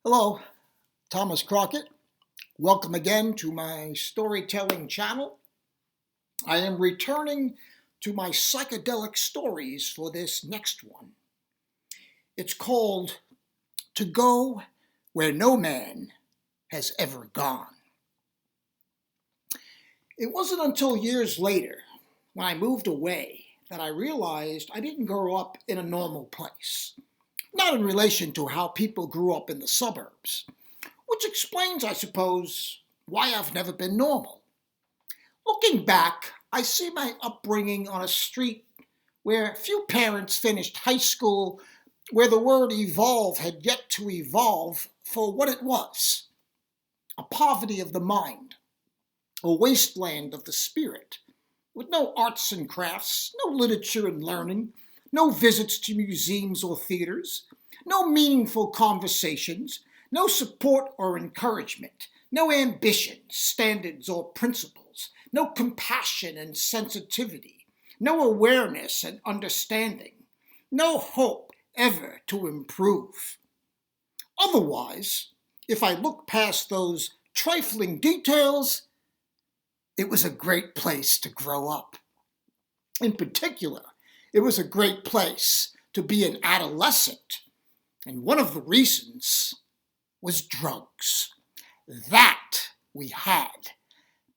Hello, Thomas Crockett. Welcome again to my storytelling channel. I am returning to my psychedelic stories for this next one. It's called To Go Where No Man Has Ever Gone. It wasn't until years later, when I moved away, that I realized I didn't grow up in a normal place. Not in relation to how people grew up in the suburbs. Which explains, I suppose, why I've never been normal. Looking back, I see my upbringing on a street where few parents finished high school, where the word evolve had yet to evolve for what it was, a poverty of the mind, a wasteland of the spirit, with no arts and crafts, no literature and learning, no visits to museums or theaters, no meaningful conversations, no support or encouragement, no ambition, standards, or principles, no compassion and sensitivity, no awareness and understanding, no hope ever to improve. Otherwise, if I look past those trifling details, it was a great place to grow up. In particular, it was a great place to be an adolescent, and one of the reasons was drugs. That we had.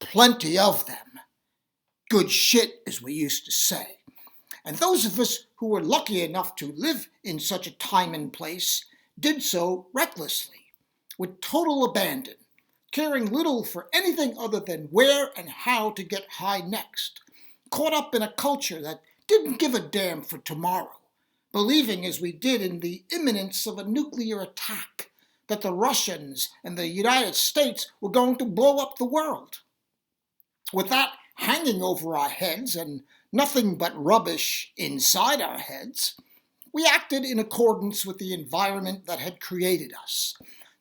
Plenty of them. Good shit, as we used to say. And those of us who were lucky enough to live in such a time and place did so recklessly, with total abandon, caring little for anything other than where and how to get high next, caught up in a culture that didn't give a damn for tomorrow, believing as we did in the imminence of a nuclear attack, that the Russians and the United States were going to blow up the world. With that hanging over our heads and nothing but rubbish inside our heads, we acted in accordance with the environment that had created us,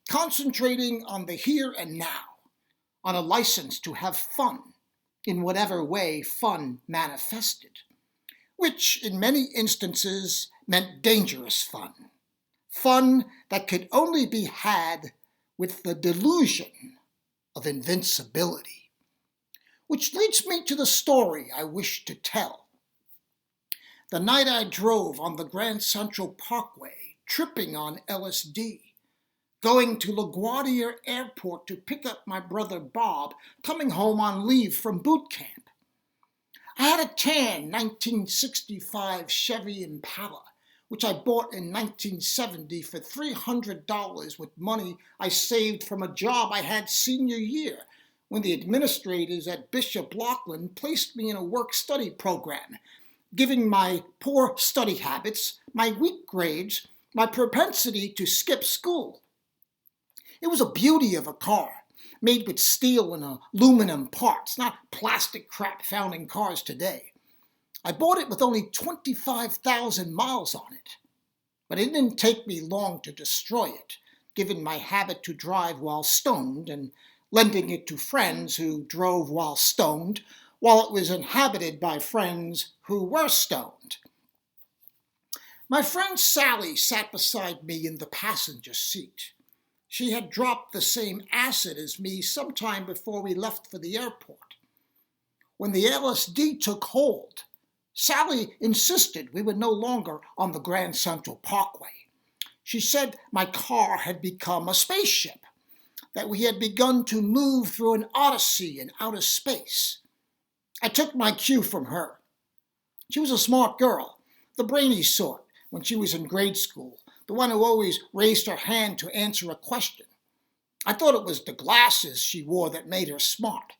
concentrating on the here and now, on a license to have fun, in whatever way fun manifested, which in many instances meant dangerous fun. Fun that could only be had with the delusion of invincibility. Which leads me to the story I wish to tell. The night I drove on the Grand Central Parkway, tripping on LSD, going to LaGuardia Airport to pick up my brother Bob, coming home on leave from boot camp. I had a tan 1965 Chevy Impala, which I bought in 1970 for $300 with money I saved from a job I had senior year, when the administrators at Bishop Lachlan placed me in a work-study program, giving my poor study habits, my weak grades, my propensity to skip school. It was a beauty of a car, made with steel and aluminum parts, not plastic crap found in cars today. I bought it with only 25,000 miles on it, but it didn't take me long to destroy it, given my habit to drive while stoned and lending it to friends who drove while stoned, while it was inhabited by friends who were stoned. My friend Sally sat beside me in the passenger seat. She had dropped the same acid as me sometime before we left for the airport. When the LSD took hold, Sally insisted we were no longer on the Grand Central Parkway. She said my car had become a spaceship, that we had begun to move through an odyssey in outer space. I took my cue from her. She was a smart girl, the brainy sort, when she was in grade school, the one who always raised her hand to answer a question. I thought it was the glasses she wore that made her smart.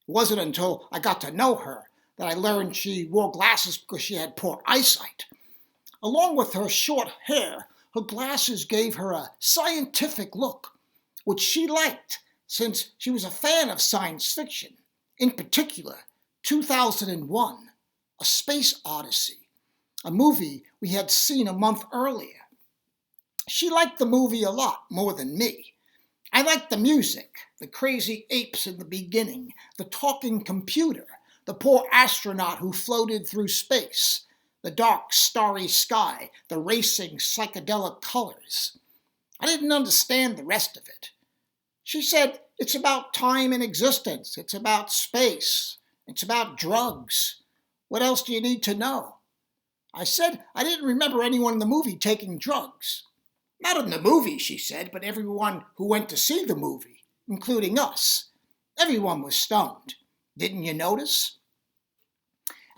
It wasn't until I got to know her that I learned she wore glasses because she had poor eyesight. Along with her short hair, her glasses gave her a scientific look, which she liked since she was a fan of science fiction, in particular 2001, A Space Odyssey, a movie we had seen a month earlier. She liked the movie a lot more than me. I liked the music, the crazy apes in the beginning, the talking computer, the poor astronaut who floated through space, the dark, starry sky, the racing psychedelic colors. I didn't understand the rest of it. She said, it's about time and existence. It's about space. It's about drugs. What else do you need to know? I said I didn't remember anyone in the movie taking drugs. Not in the movie, she said, but everyone who went to see the movie, including us. Everyone was stoned. Didn't you notice?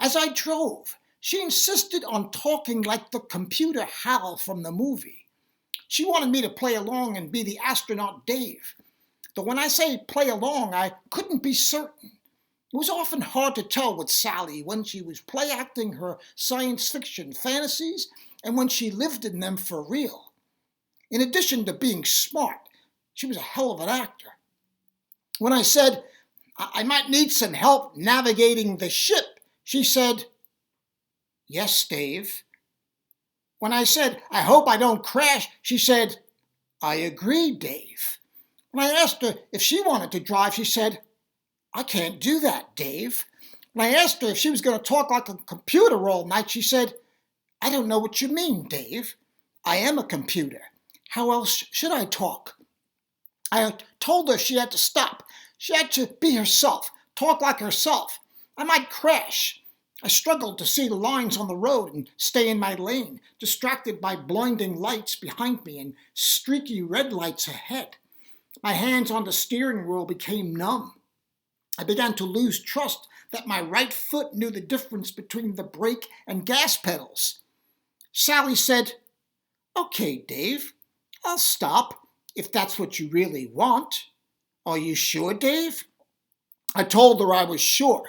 As I drove, she insisted on talking like the computer Hal from the movie. She wanted me to play along and be the astronaut Dave. Though when I say play along, I couldn't be certain. It was often hard to tell with Sally when she was play acting her science fiction fantasies and when she lived in them for real. In addition to being smart, she was a hell of an actor. When I said, I might need some help navigating the ship, she said, yes, Dave. When I said, I hope I don't crash, she said, I agree, Dave. When I asked her if she wanted to drive, she said, I can't do that, Dave. When I asked her if she was going to talk like a computer all night, she said, I don't know what you mean, Dave. I am a computer. How else should I talk? I told her she had to stop. She had to be herself, talk like herself. I might crash. I struggled to see the lines on the road and stay in my lane, distracted by blinding lights behind me and streaky red lights ahead. My hands on the steering wheel became numb. I began to lose trust that my right foot knew the difference between the brake and gas pedals. Sally said, okay, Dave, I'll stop if that's what you really want. Are you sure, Dave? I told her I was sure.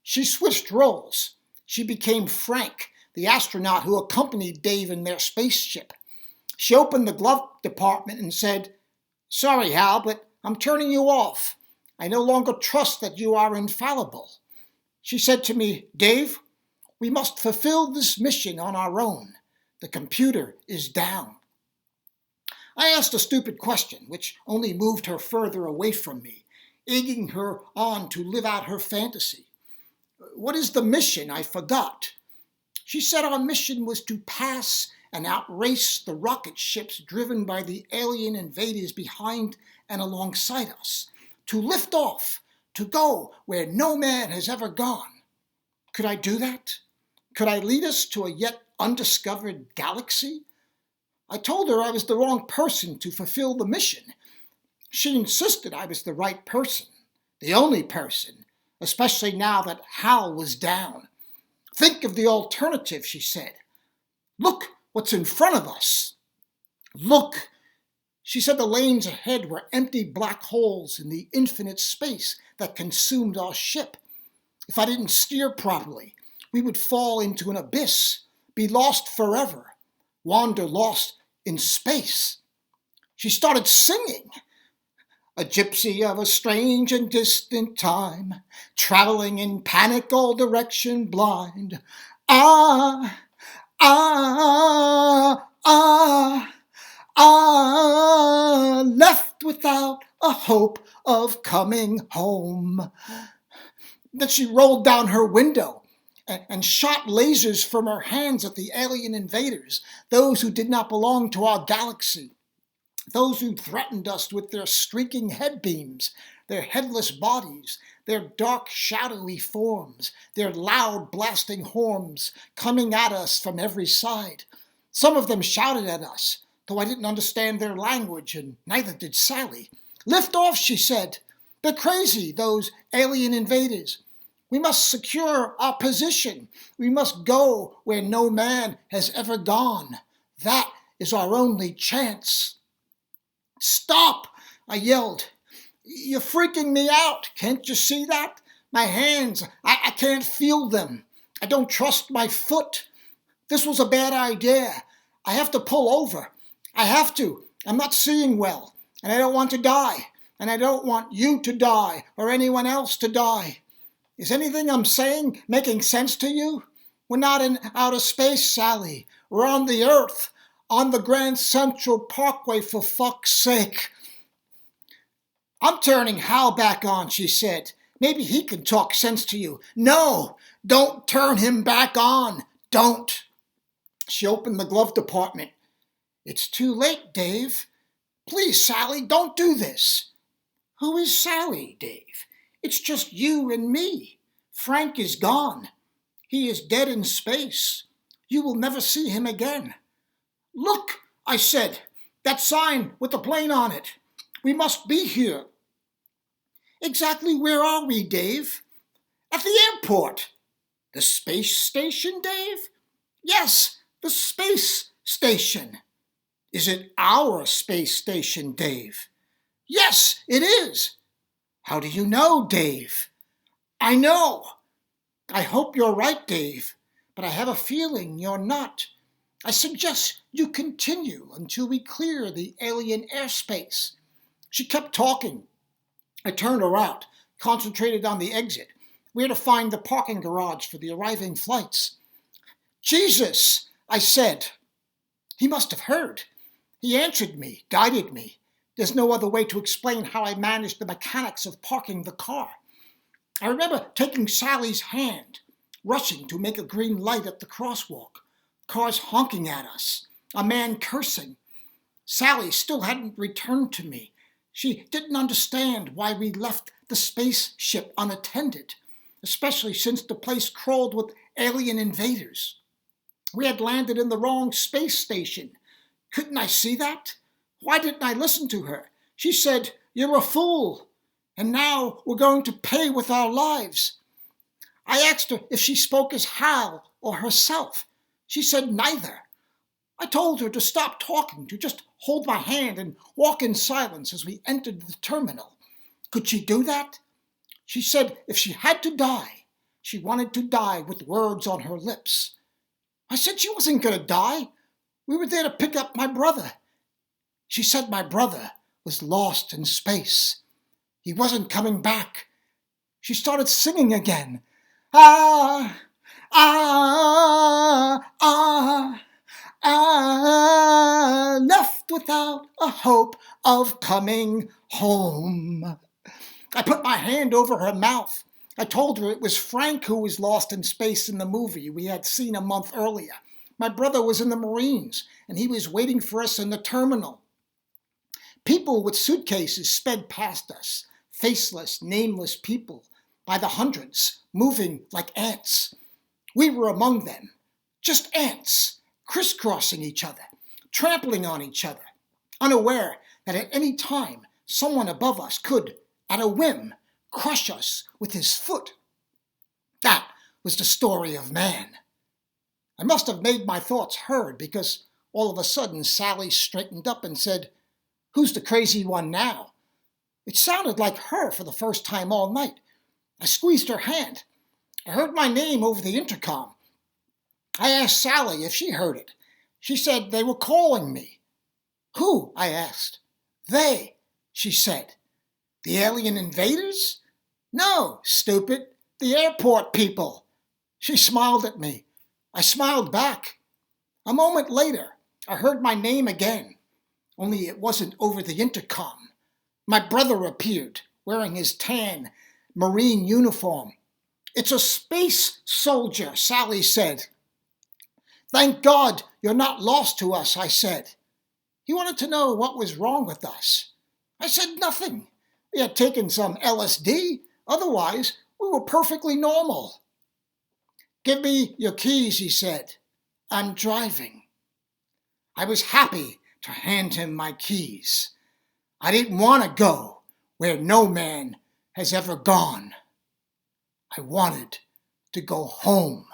She switched roles. She became Frank, the astronaut who accompanied Dave in their spaceship. She opened the glove compartment and said, sorry, Hal, but I'm turning you off. I no longer trust that you are infallible. She said to me, Dave, we must fulfill this mission on our own. The computer is down. I asked a stupid question, which only moved her further away from me, egging her on to live out her fantasy. What is the mission? I forgot. She said our mission was to pass and outrace the rocket ships driven by the alien invaders behind and alongside us, to lift off, to go where no man has ever gone. Could I do that? Could I lead us to a yet undiscovered galaxy? I told her I was the wrong person to fulfill the mission. She insisted I was the right person, the only person, especially now that Hal was down. Think of the alternative, she said. Look what's in front of us. Look. She said the lanes ahead were empty black holes in the infinite space that consumed our ship. If I didn't steer properly, we would fall into an abyss, be lost forever, wander lost in space. She started singing. A gypsy of a strange and distant time, traveling in panic all direction blind. Ah, ah, ah, ah, left without a hope of coming home. Then she rolled down her window and shot lasers from her hands at the alien invaders, those who did not belong to our galaxy. Those who threatened us with their streaking head beams, their headless bodies, their dark shadowy forms, their loud blasting horns coming at us from every side. Some of them shouted at us, though I didn't understand their language, and neither did Sally. Lift off, she said. They're crazy, those alien invaders. We must secure our position. We must go where no man has ever gone. That is our only chance. Stop, I yelled. You're freaking me out. Can't you see that? My hands, I can't feel them. I don't trust my foot. This was a bad idea. I have to pull over. I have to. I'm not seeing well, and I don't want to die, and I don't want you to die or anyone else to die. Is anything I'm saying making sense to you? We're not in outer space, Sally. We're on the Earth. On the Grand Central Parkway, for fuck's sake. I'm turning Hal back on, she said. Maybe he can talk sense to you. No, don't turn him back on. Don't. She opened the glove compartment. It's too late, Dave. Please, Sally, don't do this. Who is Sally, Dave? It's just you and me. Frank is gone. He is dead in space. You will never see him again. Look, I said, that sign with the plane on it. We must be here. Exactly where are we, Dave? At the airport. The space station, Dave? Yes, the space station. Is it our space station, Dave? Yes, it is. How do you know, Dave? I know. I hope you're right, Dave, but I have a feeling you're not. I suggest you continue until we clear the alien airspace. She kept talking. I turned her out, concentrated on the exit, where to find the parking garage for the arriving flights. Jesus, I said. He must have heard. He answered me, guided me. There's no other way to explain how I managed the mechanics of parking the car. I remember taking Sally's hand, rushing to make a green light at the crosswalk, cars honking at us, a man cursing. Sally still hadn't returned to me. She didn't understand why we left the spaceship unattended, especially since the place crawled with alien invaders. We had landed in the wrong space station. Couldn't I see that? Why didn't I listen to her? She said, "You're a fool, and now we're going to pay with our lives." I asked her if she spoke as Hal or herself. She said neither. I told her to stop talking, to just hold my hand and walk in silence as we entered the terminal. Could she do that? She said if she had to die, she wanted to die with words on her lips. I said she wasn't going to die. We were there to pick up my brother. She said my brother was lost in space. He wasn't coming back. She started singing again. Ah, ah, ah, ah, left without a hope of coming home. I put my hand over her mouth. I told her it was Frank who was lost in space in the movie we had seen a month earlier. My brother was in the Marines, and he was waiting for us in the terminal. People with suitcases sped past us, faceless, nameless people, by the hundreds, moving like ants. We were among them, just ants, crisscrossing each other, trampling on each other, unaware that at any time someone above us could, at a whim, crush us with his foot. That was the story of man. I must have made my thoughts heard because all of a sudden Sally straightened up and said, "Who's the crazy one now?" It sounded like her for the first time all night. I squeezed her hand. I heard my name over the intercom. I asked Sally if she heard it. She said they were calling me. "Who?" I asked. "They," she said. "The alien invaders?" "No, stupid. The airport people." She smiled at me. I smiled back. A moment later, I heard my name again, only it wasn't over the intercom. My brother appeared, wearing his tan Marine uniform. "It's a space soldier," Sally said. "Thank God you're not lost to us," I said. He wanted to know what was wrong with us. I said nothing. We had taken some LSD. Otherwise, we were perfectly normal. "Give me your keys," he said. "I'm driving." I was happy to hand him my keys. I didn't want to go where no man has ever gone. I wanted to go home.